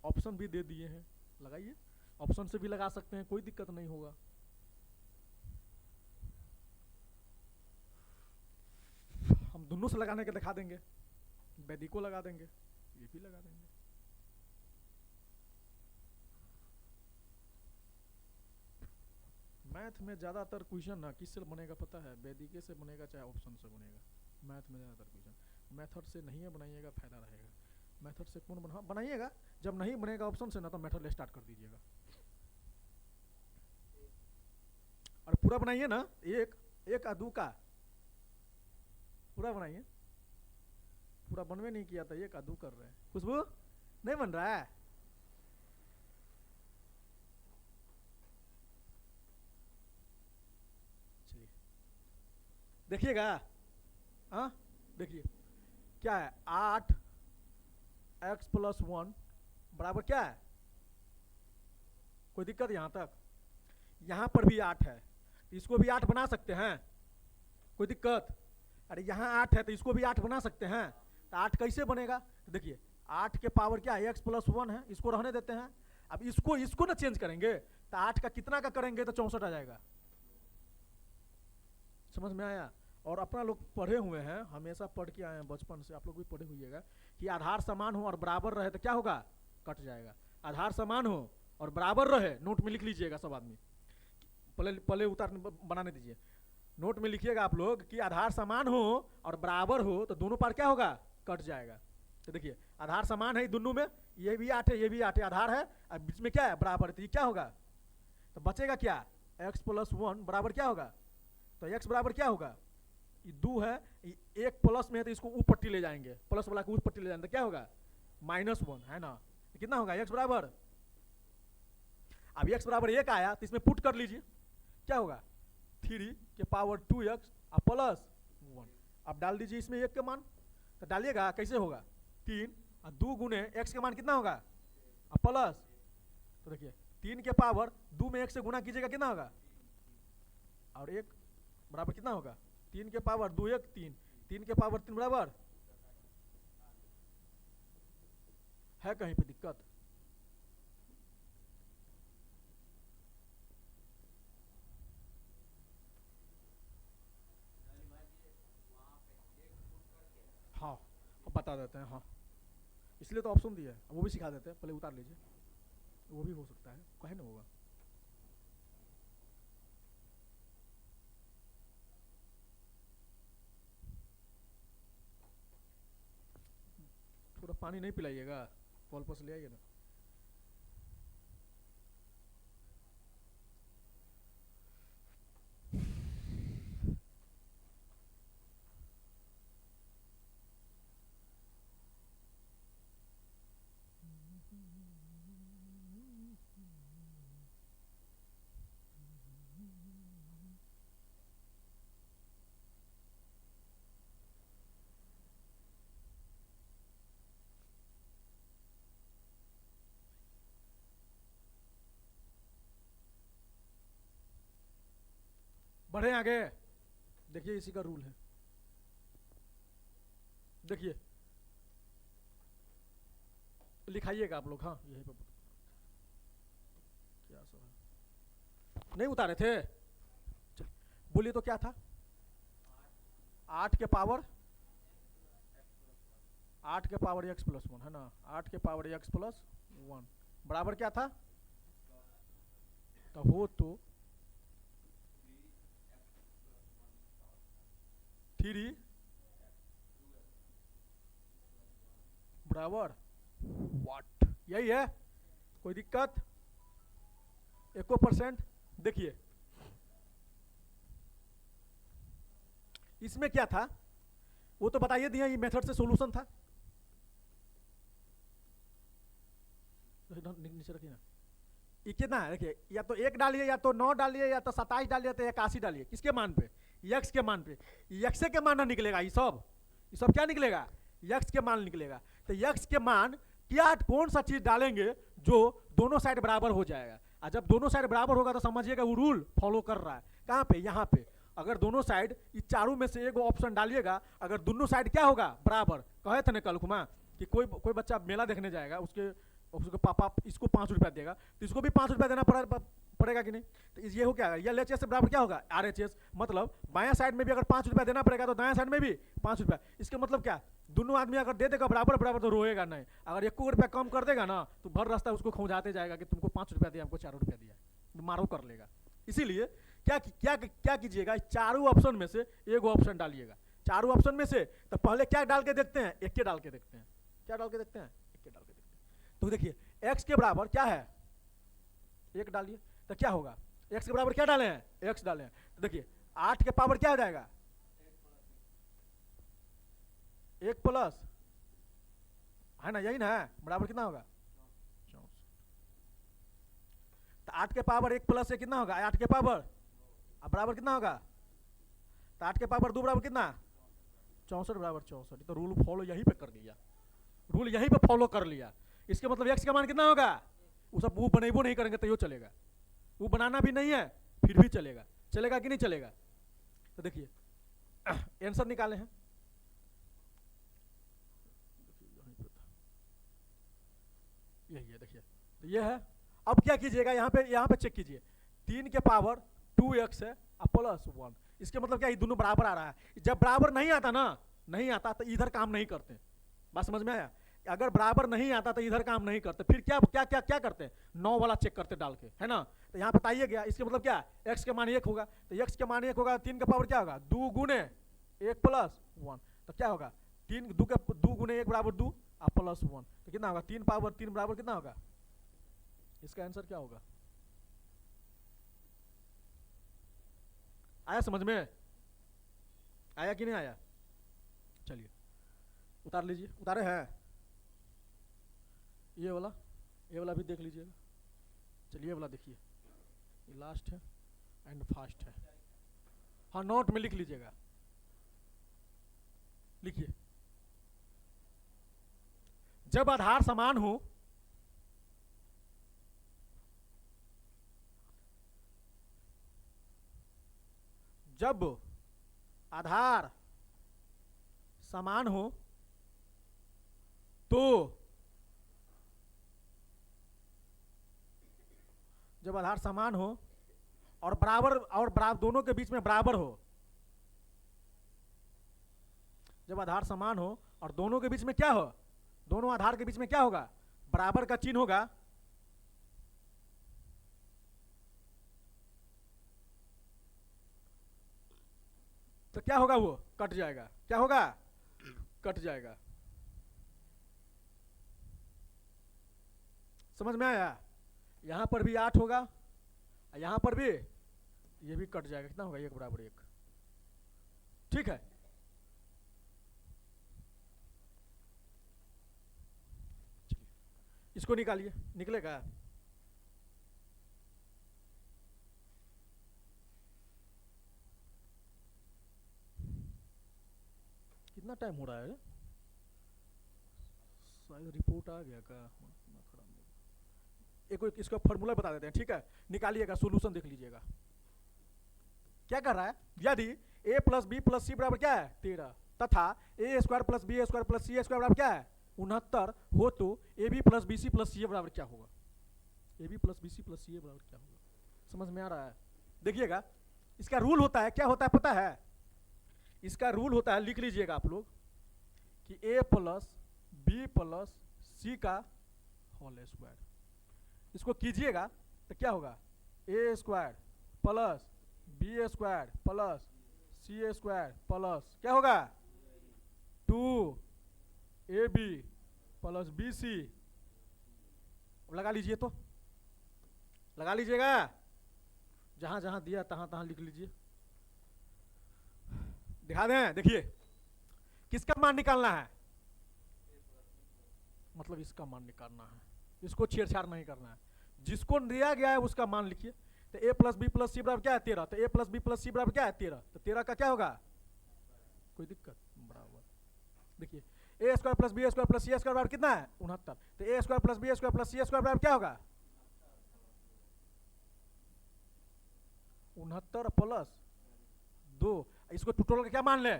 ऑप्शन भी दे दिए हैं, लगाइए। ऑप्शन से भी लगा सकते हैं, कोई दिक्कत नहीं होगा। हम दोनों से लगाने के दिखा देंगे, वैदिक को लगा देंगे, ये भी लगा देंगे। मैथ में ज़्यादातर क्वेश्चन ना किससे बनेगा पता है? वैदिक से बनेगा चाहे ऑप्शन से बनेगा। मैथ में ज़्यादातर क्वेश्चन मेथड से नहीं है, बनाइएगा फायदा रहेगा। मेथड से कौन बनाइएगा, जब नहीं बनेगा ऑप्शन से ना तो मेथड स्टार्ट कर दीजिएगा। और पूरा बनाइए ना, एक आ 2 का पूरा बनाइए। पूरा बनवे नहीं किया था, 1 आ 2 कर रहे हैं। खुशबू नहीं बन रहा है? चलिए देखिएगा। हाँ देखिए क्या है, 8 x प्लस 1 बराबर क्या है? कोई दिक्कत यहाँ तक? यहाँ पर भी 8 है, इसको भी 8 बना सकते हैं, कोई दिक्कत? अरे यहाँ 8 है तो इसको भी 8 बना सकते हैं। तो 8 कैसे बनेगा? तो देखिए 8 के पावर क्या है, x प्लस 1 है, इसको रहने देते हैं। अब इसको ना चेंज करेंगे तो 8 का कितना का करेंगे तो 64 आ जाएगा। समझ में आया? और अपना लोग पढ़े हुए हैं, हमेशा पढ़ के आए हैं बचपन से, आप लोग भी पढ़े हुइएगा कि आधार समान हो और बराबर रहे तो क्या होगा? कट जाएगा। आधार समान हो और बराबर रहे, नोट में लिख लीजिएगा सब आदमी, पहले उतार बनाने दीजिए। नोट में लिखिएगा आप लोग कि आधार समान हो और बराबर हो तो दोनों पार क्या होगा? कट जाएगा। तो देखिए आधार समान है दोनों में, ये भी 8 है ये भी 8 है, आधार है, और बीच में क्या है? बराबर है। तो ये क्या होगा? तो बचेगा क्या? x प्लस 1 बराबर क्या होगा? तो x बराबर क्या होगा? ये 2 है, ये 1 प्लस में है तो इसको ऊपर पट्टी ले जाएंगे, प्लस वाला को ऊपर पट्टी ले जाएंगे तो क्या होगा? -1 है ना? तो कितना होगा? x बराबर, अब x बराबर 1 आया तो इसमें पुट कर लीजिए, क्या होगा? 3 के पावर 2x प्लस 1। अब डाल दीजिए इसमें 1 के मान, तो डालिएगा कैसे होगा? 3 और 2 गुने x के मान कितना होगा? प्लस, तो देखिए 3 के पावर 2 में 1 से गुना कीजिएगा कितना होगा? और 1 बराबर कितना होगा? 3 के पावर 2 1 3, 3 के पावर 3 बराबर है? कहीं पे दिक्कत? हाँ बता देते हैं, हाँ इसलिए तो ऑप्शन दिया है, वो भी सिखा देते हैं, पहले उतार लीजिए, वो भी हो सकता है, कहे ना होगा। थोड़ा पानी नहीं पिलाइएगा, कॉल पर से ले आइए ना। बढ़े आगे, देखिए इसी का रूल है, देखिए लिखाइएगा आप लोग। हाँ यही पर क्या सब है, नहीं उतारे थे? चल बोलिए तो क्या था? 8 के पावर 8 के पावर x प्लस 1 है ना, 8 के पावर x प्लस 1 बराबर क्या था? तो हो तो 3 बराबर व्हाट, यही है? कोई दिक्कत? 1%? देखिए इसमें क्या था वो तो बताइए दिया, ये मेथड से सॉल्यूशन था। नीचे रखिए ना, ये कितना है देखिए, या तो 1 डालिए, या तो 9 डालिए, या तो 27 डालिए, या तो 81 डालिए। किसके मान पे? यक्स के मान पे। यक्स के मान ना निकलेगा, ये सब क्या निकलेगा? यक्स के मान निकलेगा। तो यक्स के मान क्या, कौन सा चीज डालेंगे जो दोनों साइड बराबर हो जाएगा। और जब दोनों साइड बराबर होगा तो समझिएगा वो रूल फॉलो कर रहा है। कहाँ पे? यहाँ पे। अगर दोनों साइड, इस चारों में से एक ऑप्शन डालिएगा, अगर दोनों साइड क्या होगा? बराबर। कहे थे ना कल कुमार कि कोई बच्चा मेला देखने जाएगा, उसके पापा इसको 5 रुपया देगा, तो इसको भी 5 रुपया देना पड़ेगा कि नहीं? तो ये हो क्या? एल एच एस से बराबर क्या होगा? R H S. मतलब बायां साइड में भी अगर 5 रुपया देना पड़ेगा तो दायां साइड में भी 5 रुपया। इसका मतलब क्या? दोनों आदमी अगर दे देगा बराबर बराबर तो रोएगा नहीं। अगर 1 रुपया कम कर देगा ना तो भर रास्ता उसको खौंजाते जाएगा कि तुमको 5 रुपया दिया, हमको 4 रुपया दिया, मारो कर लेगा। इसीलिए क्या कीजिएगा, चारों ऑप्शन में से एक ऑप्शन डालिएगा। चारों ऑप्शन में से तो पहले क्या डाल के देखते हैं? एक के डाल के देखते हैं। क्या डाल के देखते हैं? एक के डाल के देखते हैं। तो देखिए x के बराबर क्या है? 1 डालिए तो क्या होगा? x के बराबर क्या डाले हैं? x डाले हैं। तो देखिए 8 के पावर क्या हो जाएगा? 1 प्लस है ना, यही ना है, बराबर कितना होगा? 64। तो 8 के पावर 1 प्लस से कितना होगा? 8 के पावर, अब बराबर कितना होगा? तो 8 के पावर 2 बराबर कितना? 64 बराबर 64। तो रूल फॉलो यहीं पे कर दिया, रूल यहीं पे फॉलो कर लिया। इसके मतलब x का मान कितना होगा? वो सब वो बनेबो नहीं करेंगे तो यो चलेगा, वो बनाना भी नहीं है फिर भी चलेगा। चलेगा कि नहीं चलेगा? तो देखिए आंसर निकाले हैं, यही है देखिए। तो ये है। अब क्या कीजिएगा, यहाँ पे चेक कीजिए, 3 के पावर 2x है प्लस 1। इसके मतलब क्या? ये दोनों बराबर आ रहा है। जब बराबर नहीं आता ना, नहीं आता तो इधर काम नहीं करते। बात समझ में आया? अगर बराबर नहीं आता तो इधर काम नहीं करते। फिर क्या क्या क्या क्या करते हैं? 9 वाला चेक करते डाल के, है ना। तो यहाँ बताइए गया, इसके मतलब क्या? x के मान 1 होगा, तो x के मान 1 होगा, 3 का पावर क्या होगा? 2 गुने 1 प्लस 1। तो क्या होगा? 2 गुने 1 बराबर 2 प्लस 1। तो कितना होगा? 3 पावर 3 बराबर कितना होगा? इसका आंसर क्या होगा? आया समझ में? आया कि नहीं आया? चलिए उतार लीजिए। उतारे हैं? ये वाला भी देख लीजिएगा। चलिए ये वाला देखिए, ये लास्ट है एंड फास्ट है। हाँ नोट में लिख लीजिएगा, लिखिए। जब आधार समान हो, जब आधार समान हो तो, जब आधार समान हो और बराबर दोनों के बीच में बराबर हो, जब आधार समान हो और दोनों के बीच में क्या हो? दोनों आधार के बीच में क्या होगा? बराबर का चिन्ह होगा। तो क्या होगा? वो कट जाएगा। क्या होगा? कट जाएगा। समझ में आया? यहां पर भी 8 होगा, यहां पर भी, ये भी कट जाएगा। कितना होगा? 1 बराबर 1। ठीक है। इसको निकालिए, निकलेगा? कितना टाइम हो रहा है? शायद रिपोर्ट आ गया का? एक इसका फॉर्मूला बता देते हैं, ठीक है? निकालिएगा, सॉल्यूशन देख लीजिएगा। क्या कर रहा है? यदि a plus B plus C बराबर क्या है? 13, तथा a square plus B square plus C square बराबर क्या है? 69 हो तो A B plus B C plus C बराबर क्या होगा? A B plus B C plus C बराबर क्या होगा? समझ में आ रहा है? देखिएगा, इसका रूल होता है, क्या होता है पता है? इसका रूल होता है, लिख लीजिएगा आप लोग, कि a plus B plus C का होल स्क्वायर। इसको कीजिएगा तो क्या होगा? A square plus B square plus C square plus क्या होगा? 2ab प्लस बी सी। लगा लीजिए, तो लगा लीजिएगा, जहां जहां दिया तहां तहां लिख लीजिए। दिखा दें? देखिए किसका मान निकालना है? मतलब इसका मान निकालना है, इसको छेड़छाड़ नहीं करना है। जिसको दिया गया है उसका मान लिखिए। तो a plus B plus C बराबर क्या है 13, तो a plus B plus C बराबर क्या है 13, तो 13 का क्या होगा, कोई दिक्कत बराबर। देखिए A square plus B square plus C square बराबर कितना है 69, तो A square plus B square plus C square बराबर क्या होगा 69 प्लस 2। इसको टोटल का क्या मान ले,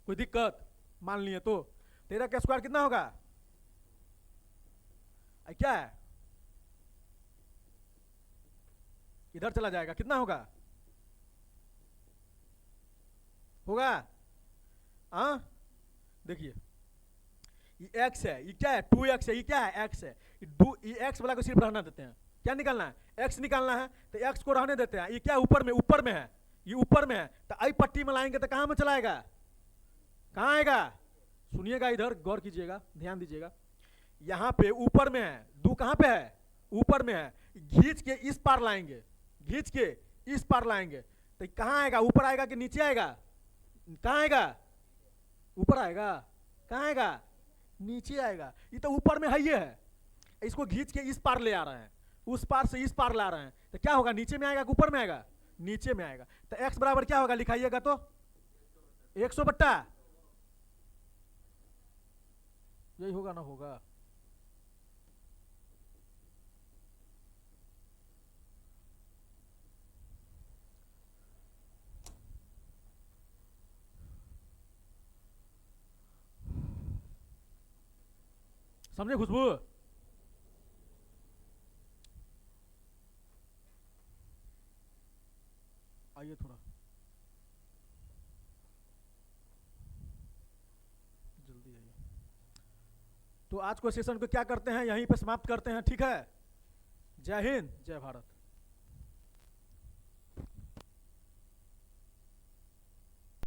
कोई दिक्कत, मान लिए तो 13 का स्क्वायर कितना होगा, क्या है इधर चला जाएगा, कितना होगा, होगा हाँ। देखिए ये x है, ये क्या है 2x है, ये क्या है x है, ये x वाला को सिर्फ रहना देते हैं, क्या निकालना है x निकालना है, तो x को रहने देते हैं। ये क्या ऊपर में है, ये ऊपर में है, तो आई पट्टी में लाएंगे तो कहां में चलाएगा, कहां आएगा, सुनिएगा इधर गौर कीजिएगा ध्यान दीजिएगा, यहां पे ऊपर में है, दो कहां पे है ऊपर में है, घींच के इस पार लाएंगे, घींच के इस पार लाएंगे तो कहां आएगा, ऊपर आएगा कि नीचे आएगा, कहां आएगा, ऊपर आएगा, कहां आएगा, नीचे आएगा। ये तो ऊपर में है, ये है, इसको घींच के इस पार ले आ रहे हैं, उस पार से इस पार ला रहे हैं, तो क्या होगा, नीचे में आएगा कि ऊपर में आएगा, नीचे में आएगा। तो x बराबर क्या होगा लिखाइएगा तो 100 बट्टा, यही होगा ना, होगा समझे खुशबू। आइए थोड़ा जल्दी आइए। तो आज को सेशन को क्या करते हैं, यहीं पे समाप्त करते हैं, ठीक है। जय हिंद जय भारत।